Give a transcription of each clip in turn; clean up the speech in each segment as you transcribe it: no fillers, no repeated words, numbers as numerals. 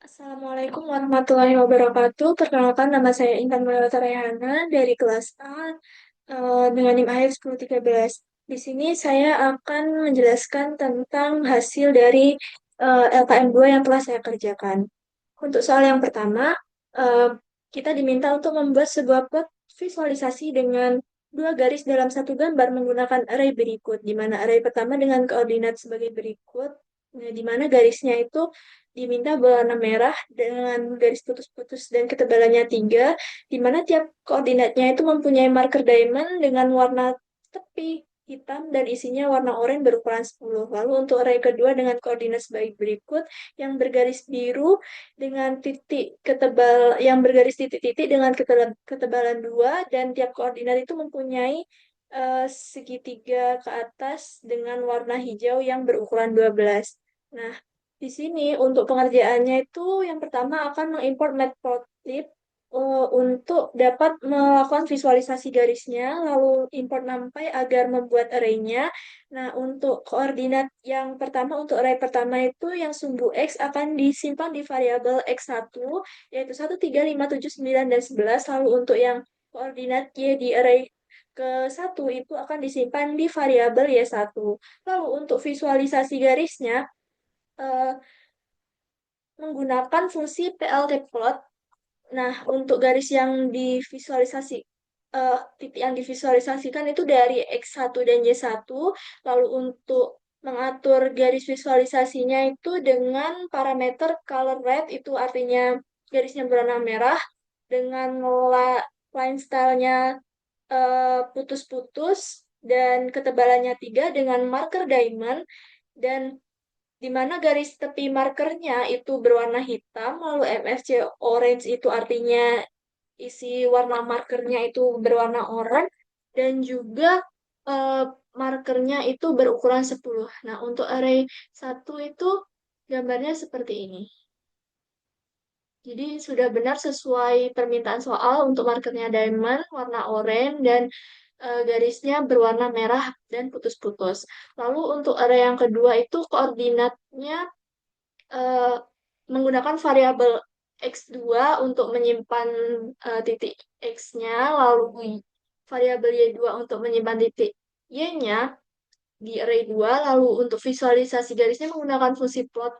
Assalamualaikum warahmatullahi wabarakatuh. Perkenalkan, nama saya Intan Maulata Rayhana dari kelas A dengan NIM akhir 1013. Di sini saya akan menjelaskan tentang hasil dari LKM 2 yang telah saya kerjakan. Untuk soal yang pertama, eh, kita diminta untuk membuat sebuah plot visualisasi dengan dua garis dalam satu gambar menggunakan array berikut, di mana array pertama dengan koordinat sebagai berikut, di mana garisnya itu diminta berwarna merah dengan garis putus-putus dan ketebalannya 3, di mana tiap koordinatnya itu mempunyai marker diamond dengan warna tepi hitam dan isinya warna oranye berukuran 10. Lalu untuk array kedua dengan koordinat sebagai berikut, yang bergaris biru dengan titik ketebal yang bergaris titik-titik dengan ketebalan 2 dan tiap koordinat itu mempunyai segitiga ke atas dengan warna hijau yang berukuran 12. Nah, di sini untuk pengerjaannya itu yang pertama akan mengimport matplotlib untuk dapat melakukan visualisasi garisnya, lalu import NumPy agar membuat array-nya. Nah, untuk koordinat yang pertama, untuk array pertama itu yang sumbu X akan disimpan di variabel X1, yaitu 1, 3, 5, 7, 9, dan 11. Lalu untuk yang koordinat Y di array ke-1 itu akan disimpan di variabel Y1. Lalu untuk visualisasi garisnya, eh, menggunakan fungsi pltplot. Nah, untuk garis yang divisualisasi, titik yang divisualisasikan itu dari X1 dan Y1. Lalu untuk mengatur garis visualisasinya itu dengan parameter color red, itu artinya garisnya berwarna merah, dengan line style-nya putus-putus, dan ketebalannya 3 dengan marker diamond, dan di mana garis tepi markernya itu berwarna hitam, lalu MFC orange itu artinya isi warna markernya itu berwarna oranye, dan juga eh, markernya itu berukuran 10. Nah, untuk array 1 itu gambarnya seperti ini. Jadi sudah benar sesuai permintaan soal untuk markernya diamond, warna oranye, dan garisnya berwarna merah dan putus-putus. Lalu untuk array yang kedua itu koordinatnya eh, menggunakan variabel X2 untuk menyimpan titik X-nya, lalu variabel Y2 untuk menyimpan titik Y-nya di array 2, lalu untuk visualisasi garisnya menggunakan fungsi plot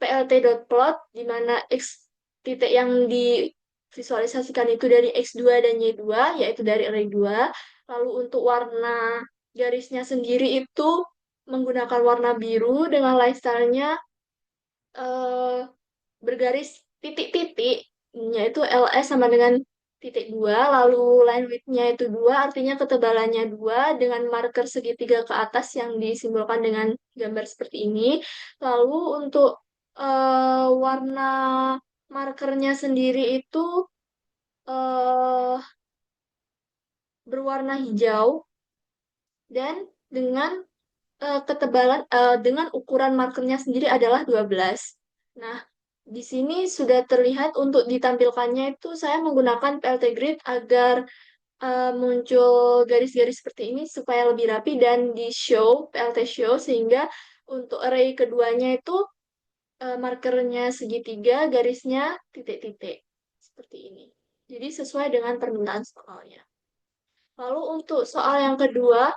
plt.plot, di mana X titik yang divisualisasikan itu dari X2 dan Y2, yaitu dari array 2. Lalu untuk warna garisnya sendiri itu menggunakan warna biru dengan lifestyle-nya eh, bergaris titik-titik, yaitu LS sama dengan titik 2, lalu line width-nya itu 2, artinya ketebalannya 2, dengan marker segitiga ke atas yang disimbolkan dengan gambar seperti ini. Lalu untuk warna markernya sendiri itu eh, berwarna hijau, dan dengan dengan ukuran markernya sendiri adalah 12. Nah, di sini sudah terlihat untuk ditampilkannya itu saya menggunakan PLT Grid agar muncul garis-garis seperti ini supaya lebih rapi dan di show, PLT show, sehingga untuk array keduanya itu markernya segitiga, garisnya titik-titik. Seperti ini. Jadi sesuai dengan permintaan soalnya. Lalu untuk soal yang kedua,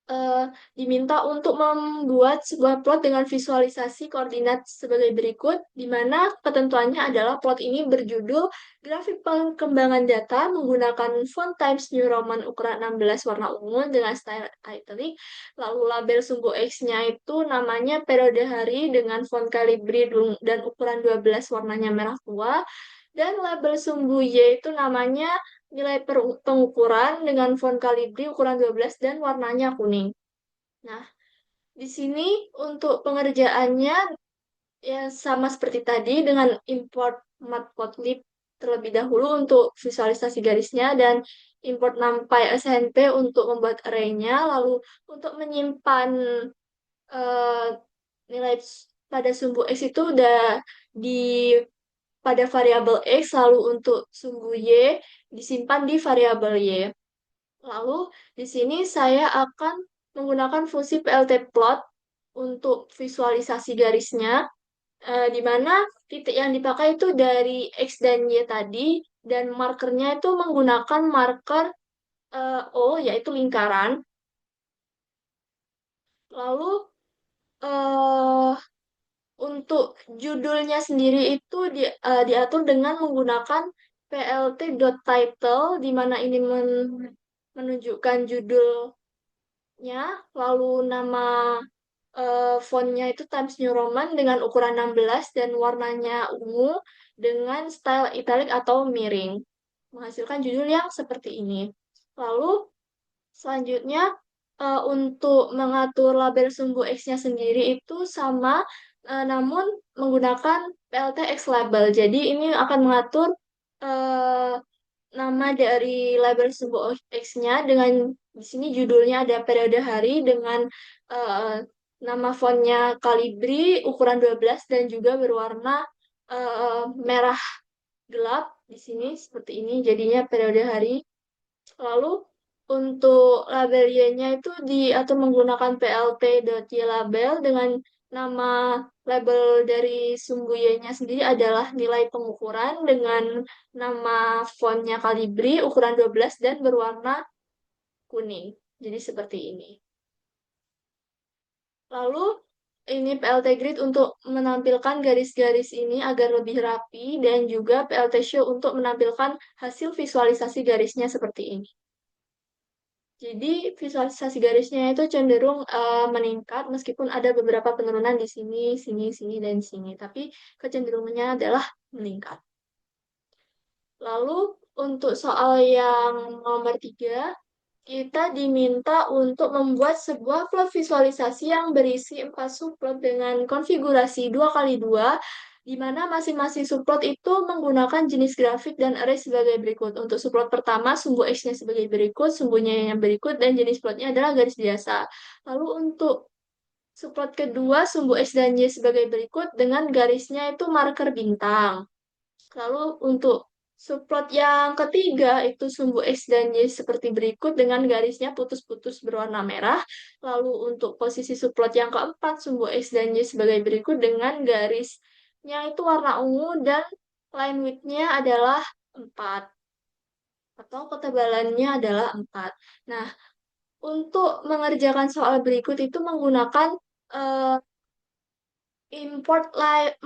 eh, diminta untuk membuat sebuah plot dengan visualisasi koordinat sebagai berikut, di mana ketentuannya adalah plot ini berjudul grafik perkembangan data menggunakan font Times New Roman ukuran 16 warna ungu dengan style italic, lalu label sumbu X-nya itu namanya periode hari dengan font Calibri dan ukuran 12 warnanya merah tua, dan label sumbu Y itu namanya nilai pengukuran dengan font Calibri ukuran 12 dan warnanya kuning. Nah, di sini untuk pengerjaannya ya sama seperti tadi dengan import matplotlib terlebih dahulu untuk visualisasi garisnya, dan import numpy SNP untuk membuat array-nya, lalu untuk menyimpan eh, nilai pada sumbu X itu udah di pada variabel X, lalu untuk sumbu Y disimpan di variabel Y. Lalu di sini saya akan menggunakan fungsi pltplot untuk visualisasi garisnya. di mana titik yang dipakai itu dari X dan Y tadi, dan markernya itu menggunakan marker O, yaitu lingkaran. Lalu eh, untuk judulnya sendiri itu diatur dengan menggunakan plt.title, di mana ini menunjukkan judulnya, lalu nama fontnya itu Times New Roman dengan ukuran 16 dan warnanya ungu dengan style italic atau miring, menghasilkan judul yang seperti ini. Lalu selanjutnya, untuk mengatur label sumbu X-nya sendiri itu sama, namun menggunakan PLT X label. Jadi ini akan mengatur eh, nama dari label sumbu X-nya dengan di sini judulnya ada periode hari dengan eh, nama fontnya Calibri ukuran 12 dan juga berwarna merah gelap di sini seperti ini jadinya periode hari. Lalu untuk label Y-nya itu diatur menggunakan plt.ylabel dengan nama label dari sumbu Y-nya sendiri adalah nilai pengukuran dengan nama fontnya Calibri ukuran 12 dan berwarna kuning. Jadi seperti ini. Lalu ini PLT Grid untuk menampilkan garis-garis ini agar lebih rapi dan juga PLT Show untuk menampilkan hasil visualisasi garisnya seperti ini. Jadi visualisasi garisnya itu cenderung meningkat meskipun ada beberapa penurunan di sini, sini, sini, dan sini. Tapi kecenderungannya adalah meningkat. Lalu untuk soal yang nomor 3, kita diminta untuk membuat sebuah plot visualisasi yang berisi 4 subplot dengan konfigurasi 2x2, di mana masing-masing subplot itu menggunakan jenis grafik dan array sebagai berikut. Untuk subplot pertama, sumbu X-nya sebagai berikut, sumbunya yang berikut, dan jenis plotnya adalah garis biasa. Lalu untuk subplot kedua, sumbu X dan Y sebagai berikut, dengan garisnya itu marker bintang. Lalu untuk subplot yang ketiga itu sumbu X dan Y seperti berikut dengan garisnya putus-putus berwarna merah. Lalu untuk posisi subplot yang keempat sumbu X dan Y sebagai berikut dengan garisnya itu warna ungu dan line width-nya adalah 4 atau ketebalannya adalah 4. Nah, untuk mengerjakan soal berikut itu menggunakan eh, import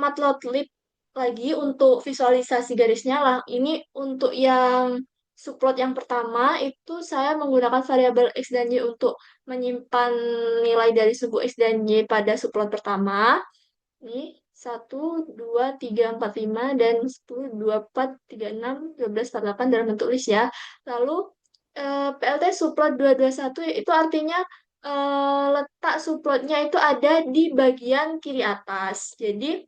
matplotlib lagi untuk visualisasi garisnya lah. Ini untuk yang subplot yang pertama itu saya menggunakan variabel X dan Y untuk menyimpan nilai dari sumbu X dan Y pada subplot pertama. Ini 1, 2, 3, 4, 5 dan 10, 24, 36, 12, 48 dalam bentuk list ya. Lalu PLT subplot 221 itu artinya letak subplotnya itu ada di bagian kiri atas. Jadi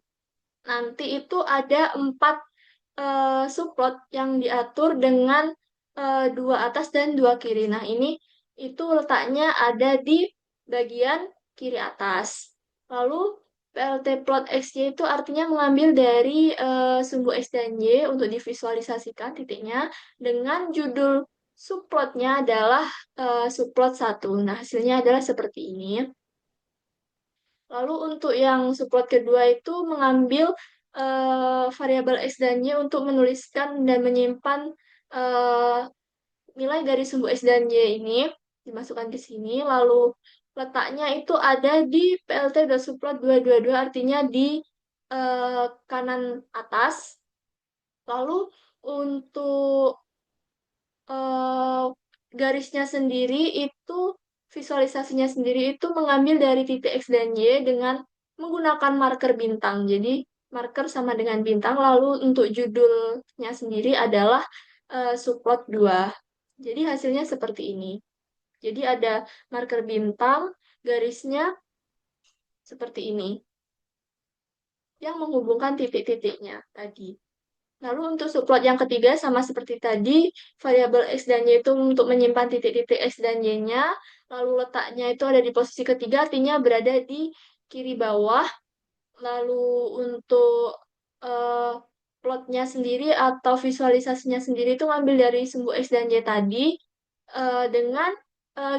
nanti itu ada 4 subplot yang diatur dengan 2 atas dan 2 kiri. Nah, ini itu letaknya ada di bagian kiri atas. Lalu PLT plot XY itu artinya mengambil dari sumbu X dan Y untuk divisualisasikan titiknya dengan judul subplotnya adalah subplot 1. Nah, hasilnya adalah seperti ini. Lalu untuk yang subplot kedua itu mengambil variabel X dan Y untuk menuliskan dan menyimpan eh, nilai dari sumbu X dan Y ini, dimasukkan ke sini, lalu letaknya itu ada di plt.subplot 222, artinya di kanan atas. Lalu untuk eh, garisnya sendiri itu visualisasinya sendiri itu mengambil dari titik X dan Y dengan menggunakan marker bintang. Jadi marker sama dengan bintang. Lalu untuk judulnya sendiri adalah subplot 2. Jadi hasilnya seperti ini. Jadi ada marker bintang, garisnya seperti ini yang menghubungkan titik-titiknya tadi. Lalu untuk subplot yang ketiga sama seperti tadi, variabel X dan Y itu untuk menyimpan titik-titik X dan Y-nya, lalu letaknya itu ada di posisi ketiga, artinya berada di kiri bawah. Lalu untuk eh, plotnya sendiri atau visualisasinya sendiri itu ngambil dari sumbu X dan Y tadi, dengan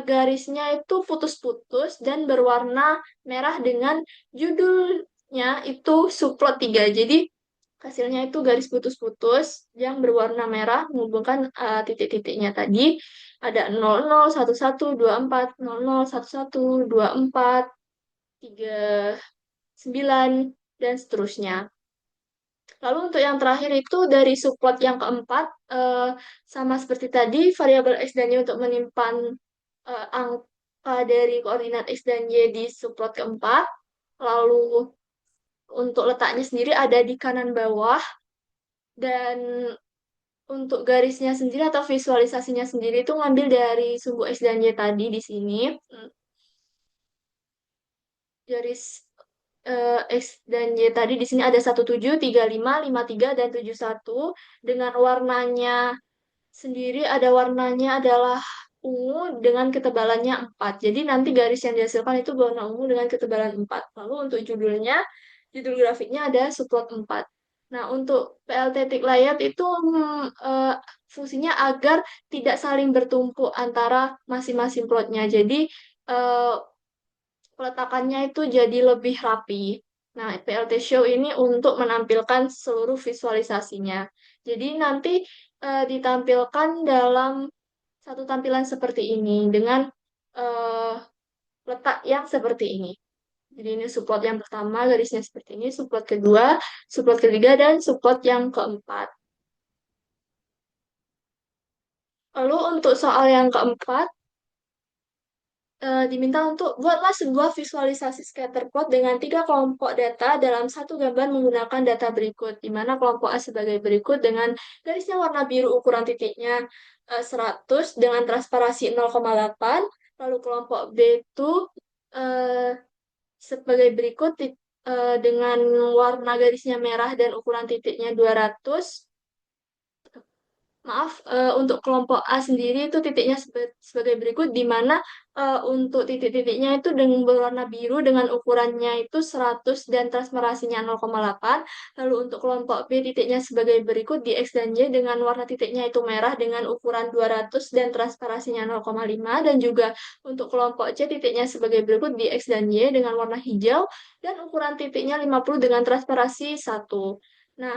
garisnya itu putus-putus dan berwarna merah dengan judul nya itu subplot 3. Jadi hasilnya itu garis putus-putus yang berwarna merah menghubungkan titik-titiknya tadi. Ada 00, 11, 24, 00, 11, 24, 39, dan seterusnya. Lalu untuk yang terakhir itu dari subplot yang keempat, sama seperti tadi, variabel X dan Y untuk menyimpan angka dari koordinat X dan Y di subplot keempat. Lalu untuk letaknya sendiri ada di kanan bawah, dan untuk garisnya sendiri atau visualisasinya sendiri itu ngambil dari sumbu X dan Y tadi di sini. Garis X dan Y tadi di sini ada 17, 35, 53, dan 71. Dengan warnanya sendiri ada warnanya adalah ungu dengan ketebalannya 4. Jadi nanti garis yang dihasilkan itu berwarna ungu dengan ketebalan 4. Lalu untuk judulnya, judul grafiknya ada subplot 4. Nah, untuk PLT tick layout itu fungsinya agar tidak saling bertumpuk antara masing-masing plotnya. Jadi eh, peletakannya itu jadi lebih rapi. Nah, PLT Show ini untuk menampilkan seluruh visualisasinya. Jadi nanti ditampilkan dalam satu tampilan seperti ini dengan eh, letak yang seperti ini. Jadi ini subplot yang pertama, garisnya seperti ini, subplot kedua, subplot ketiga, dan subplot yang keempat. Lalu untuk soal yang keempat, diminta untuk buatlah sebuah visualisasi scatter plot dengan tiga kelompok data dalam satu gambar menggunakan data berikut, di mana kelompok A sebagai berikut dengan garisnya warna biru ukuran titiknya 100 dengan transparasi 0,8, lalu kelompok B itu eh, sebagai berikut dengan warna garisnya merah dan ukuran titiknya 200. Maaf, untuk kelompok A sendiri itu titiknya sebagai berikut, di mana untuk titik-titiknya itu dengan berwarna biru dengan ukurannya itu 100 dan transparansinya 0,8. Lalu untuk kelompok B titiknya sebagai berikut di X dan Y dengan warna titiknya itu merah dengan ukuran 200 dan transparansinya 0,5. Dan juga untuk kelompok C titiknya sebagai berikut di X dan Y dengan warna hijau dan ukuran titiknya 50 dengan transparansi 1. Nah,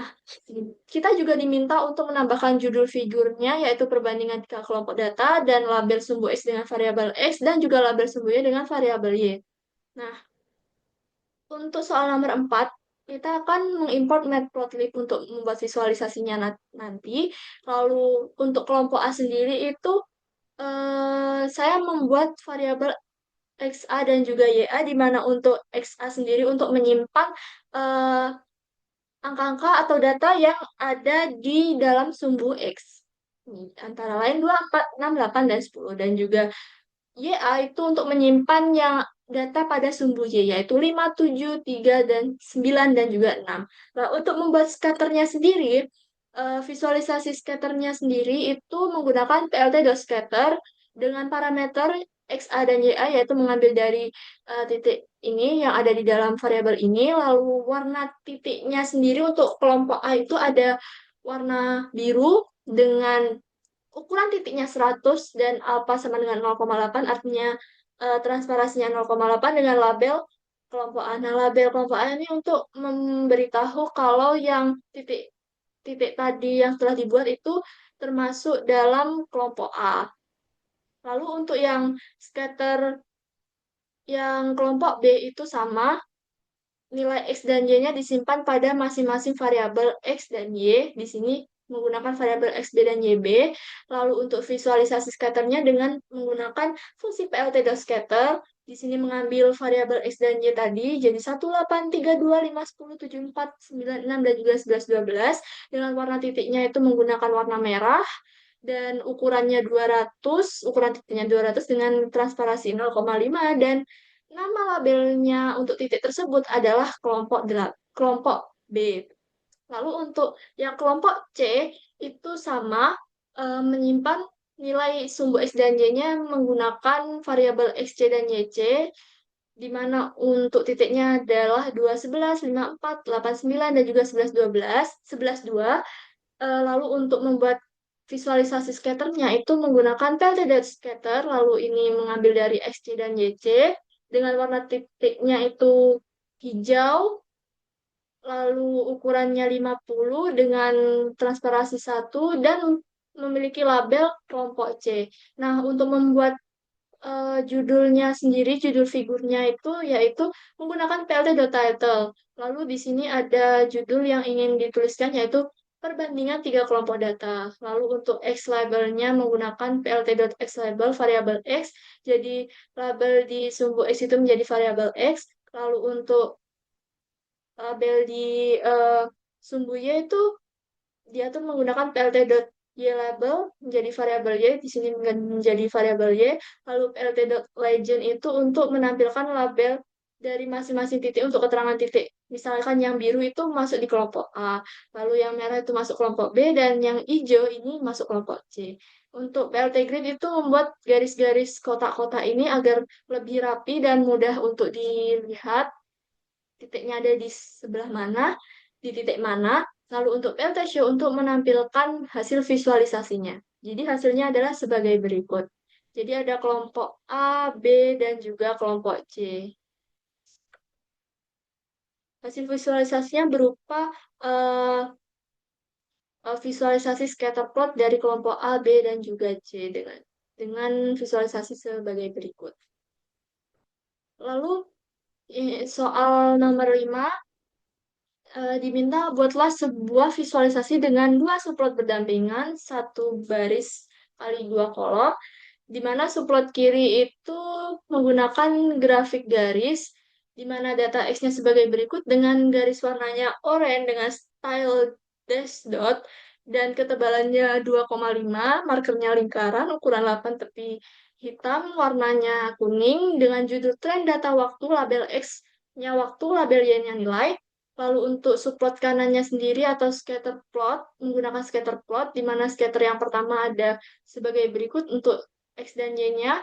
kita juga diminta untuk menambahkan judul figurnya, yaitu perbandingan tiga kelompok data, dan label sumbu X dengan variabel X, dan juga label sumbu Y dengan variabel Y. Nah, untuk soal nomor 4, kita akan mengimport matplotlib untuk membuat visualisasinya nanti. Lalu, untuk kelompok A sendiri itu, saya membuat variabel XA dan juga YA, di mana untuk XA sendiri untuk menyimpan eh, angka-angka atau data yang ada di dalam sumbu X. Antara lain 2, 4, 6, 8, dan 10. Dan juga YA itu untuk menyimpan yang data pada sumbu Y, yaitu 5, 7, 3, dan 9, dan juga 6. Nah, untuk membuat scatternya sendiri, visualisasi scatternya sendiri itu menggunakan plt.scatter dengan parameter XA dan YA, yaitu mengambil dari titik ini yang ada di dalam variabel ini. Lalu warna titiknya sendiri untuk kelompok A itu ada warna biru dengan ukuran titiknya 100 dan alfa sama dengan 0,8, artinya transparansinya 0,8 dengan label kelompok A. Nah, label kelompok A ini untuk memberitahu kalau yang titik-titik tadi yang telah dibuat itu termasuk dalam kelompok A. Lalu untuk yang scatter yang kelompok B itu sama, nilai X dan Y-nya disimpan pada masing-masing variabel X dan Y. Di sini menggunakan variabel X, B, dan YB. Lalu untuk visualisasi scatternya dengan menggunakan fungsi plt.scatter. Di sini mengambil variabel X dan Y tadi jadi 1, 8, 3, 2, 5, 10, 7, 4, 9, 6, dan juga 11, 12. Dengan warna titiknya itu menggunakan warna merah dan ukurannya 200, ukuran titiknya 200 dengan transparansi 0,5, dan nama labelnya untuk titik tersebut adalah kelompok B. Lalu untuk yang kelompok C itu sama, menyimpan nilai sumbu X dan Y-nya menggunakan variabel XC dan YC, di mana untuk titiknya adalah 2, 11, 5, 4, 8, 9, dan juga 11, 12, 11, 2. Lalu untuk membuat visualisasi scatternya itu menggunakan plt.scatter, lalu ini mengambil dari XC dan YC dengan warna titiknya itu hijau lalu ukurannya 50 dengan transparansi 1 dan memiliki label kelompok C. Nah, untuk membuat judulnya sendiri, judul figurnya itu yaitu menggunakan plt.title. Lalu di sini ada judul yang ingin dituliskan yaitu perbandingan tiga kelompok data. Lalu untuk X labelnya menggunakan plt.xLabel variabel X. Jadi label di sumbu X itu menjadi variabel X. Lalu untuk label di eh, sumbu Y itu dia tuh menggunakan plt.ylabel menjadi variabel y, di sini menjadi variabel y, lalu plt.legend itu untuk menampilkan label dari masing-masing titik untuk keterangan titik. Misalkan yang biru itu masuk di kelompok A, lalu yang merah itu masuk kelompok B, dan yang hijau ini masuk kelompok C. Untuk PLT grid itu membuat garis-garis kotak-kotak ini agar lebih rapi dan mudah untuk dilihat titiknya ada di sebelah mana, di titik mana. Lalu untuk PLT Show untuk menampilkan hasil visualisasinya. Jadi hasilnya adalah sebagai berikut. Jadi ada kelompok A, B, dan juga kelompok C. Hasil visualisasinya berupa eh, visualisasi scatter plot dari kelompok A, B, dan juga C dengan visualisasi sebagai berikut. Lalu soal nomor 5, diminta buatlah sebuah visualisasi dengan dua subplot berdampingan, satu baris kali dua kolom, di mana subplot kiri itu menggunakan grafik garis, di mana data X-nya sebagai berikut dengan garis warnanya oranye dengan style dash dot, dan ketebalannya 2,5, markernya lingkaran, ukuran 8 tepi hitam, warnanya kuning, dengan judul tren data waktu, label X-nya waktu, label Y-nya nilai. Lalu untuk subplot kanannya sendiri atau scatter plot, menggunakan scatter plot, di mana scatter yang pertama ada sebagai berikut untuk X dan Y-nya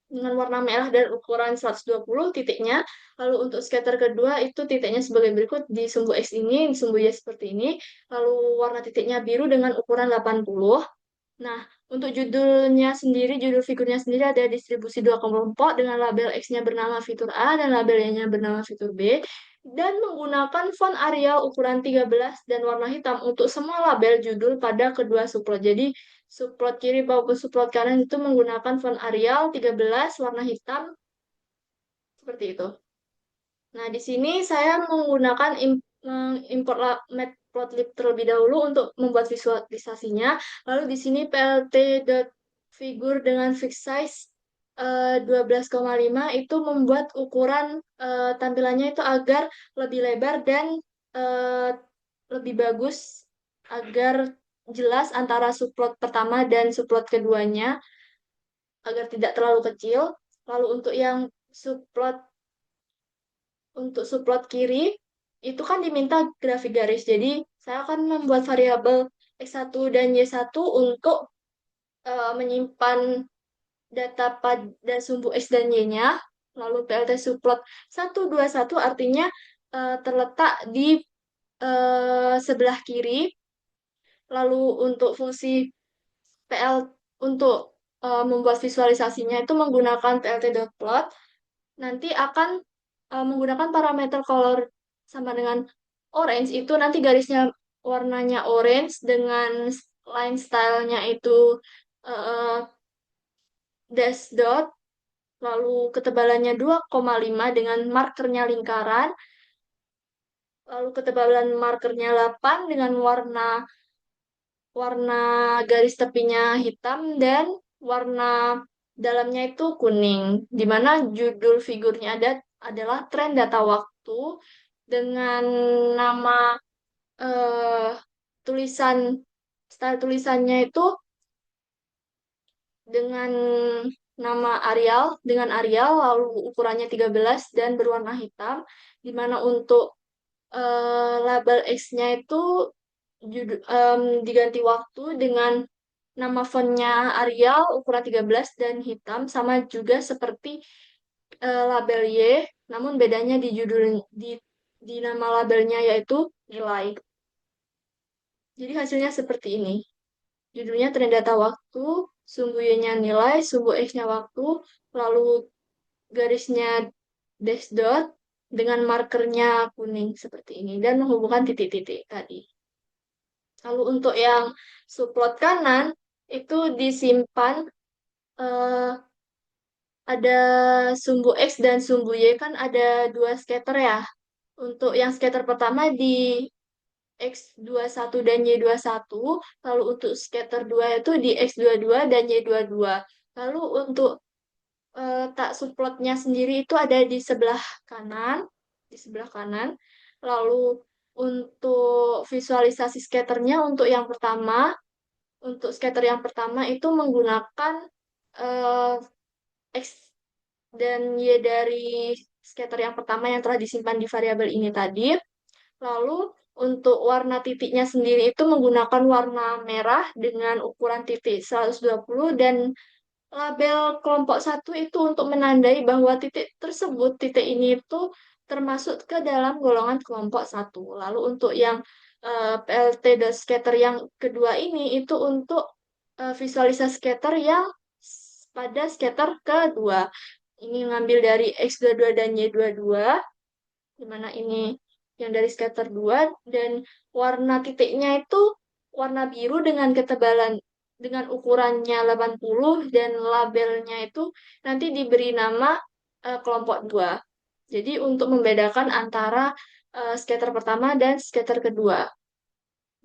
dengan warna merah dan ukuran 120 titiknya. Lalu untuk scatter kedua itu titiknya sebagai berikut di sumbu X ini, di sumbu Y seperti ini. Lalu warna titiknya biru dengan ukuran 80. Nah, untuk judulnya sendiri, judul figurnya sendiri ada distribusi dua kelompok dengan label X-nya bernama fitur A dan label Y-nya bernama fitur B, dan menggunakan font Arial ukuran 13 dan warna hitam untuk semua label judul pada kedua subplot. Jadi, subplot kiri maupun subplot kanan itu menggunakan font Arial 13 warna hitam seperti itu. Nah, di sini saya menggunakan import matplotlib terlebih dahulu untuk membuat visualisasinya. Lalu di sini plt.figure dengan fixed size 12,5 itu membuat ukuran tampilannya itu agar lebih lebar dan eh, lebih bagus agar jelas antara subplot pertama dan subplot keduanya agar tidak terlalu kecil. Lalu untuk subplot kiri, itu kan diminta grafik garis. Jadi, saya akan membuat variabel X1 dan Y1 untuk menyimpan data pada sumbu X dan Y-nya. Lalu PLT subplot 121 artinya terletak di sebelah kiri. Lalu untuk fungsi PL untuk membuat visualisasinya itu menggunakan plt.plot nanti akan menggunakan parameter color sama dengan orange itu nanti garisnya warnanya orange dengan line stylenya itu uh, dash dot, lalu ketebalannya 2,5 dengan markernya lingkaran, lalu ketebalan markernya 8 dengan warna warna garis tepinya hitam dan warna dalamnya itu kuning, di mana judul figurnya adalah tren data waktu dengan nama eh, tulisan style tulisannya itu dengan nama Arial lalu ukurannya 13 dan berwarna hitam, di mana untuk label X-nya itu diganti waktu dengan nama fontnya Arial ukuran 13 dan hitam sama juga seperti label Y, namun bedanya di judul di nama labelnya yaitu nilai. Jadi hasilnya seperti ini. Judulnya tren data waktu, sumbu Y-nya nilai, sumbu X-nya waktu, lalu garisnya dash dot, dengan markernya kuning seperti ini dan menghubungkan titik-titik tadi. Lalu untuk yang subplot kanan itu disimpan eh, ada sumbu X dan sumbu Y kan ada dua scatter ya. Untuk yang scatter pertama di X21 dan Y21, lalu untuk scatter 2 itu di X22 dan Y22. Lalu untuk tak subplotnya sendiri itu ada di sebelah kanan, di sebelah kanan. Lalu untuk visualisasi scatternya untuk scatter yang pertama itu menggunakan eh, X dan Y dari scatter yang pertama yang telah disimpan di variabel ini tadi. Lalu untuk warna titiknya sendiri itu menggunakan warna merah dengan ukuran titik 120 dan label kelompok satu itu untuk menandai bahwa titik tersebut, titik ini itu termasuk ke dalam golongan kelompok satu. Lalu untuk yang PLT scatter yang kedua ini itu untuk visualisasi scatter yang pada scatter kedua. Ini ngambil dari X22 dan Y22, di mana ini yang dari scatter 2 dan warna titiknya itu warna biru dengan ketebalan dengan ukurannya 80 dan labelnya itu nanti diberi nama kelompok 2. Jadi untuk membedakan antara scatter pertama dan scatter kedua.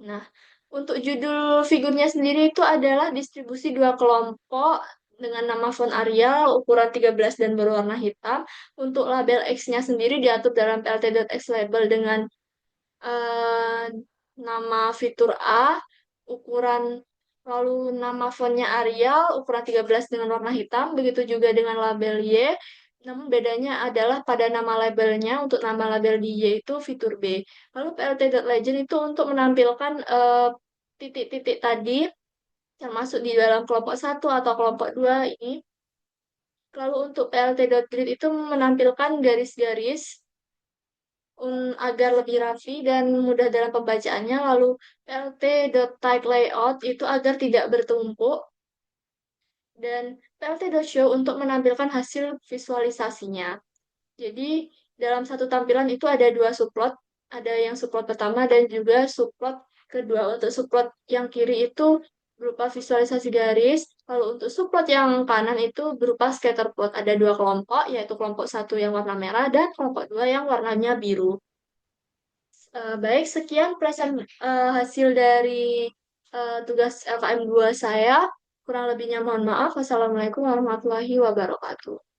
Nah, untuk judul figurnya sendiri itu adalah distribusi dua kelompok dengan nama font Arial, ukuran 13 dan berwarna hitam. Untuk label X-nya sendiri diatur dalam plt.x label dengan eh, nama fitur A, ukuran lalu nama fontnya Arial, ukuran 13 dengan warna hitam, begitu juga dengan label Y. Namun bedanya adalah pada nama labelnya, untuk nama label di Y itu fitur B. Lalu plt.legend itu untuk menampilkan titik-titik tadi, termasuk di dalam kelompok satu atau kelompok 2 ini. Lalu untuk plt.grid itu menampilkan garis-garis agar lebih rapi dan mudah dalam pembacaannya. Lalu plt.type layout itu agar tidak bertumpuk. Dan plt.show untuk menampilkan hasil visualisasinya. Jadi dalam satu tampilan itu ada dua subplot, ada yang subplot pertama dan juga subplot kedua. Untuk subplot yang kiri itu berupa visualisasi garis, lalu untuk subplot yang kanan itu berupa scatter plot. Ada dua kelompok, yaitu kelompok satu yang warna merah dan kelompok dua yang warnanya biru. Baik, sekian hasil dari tugas LKM 2 saya. Kurang lebihnya mohon maaf. Wassalamualaikum warahmatullahi wabarakatuh.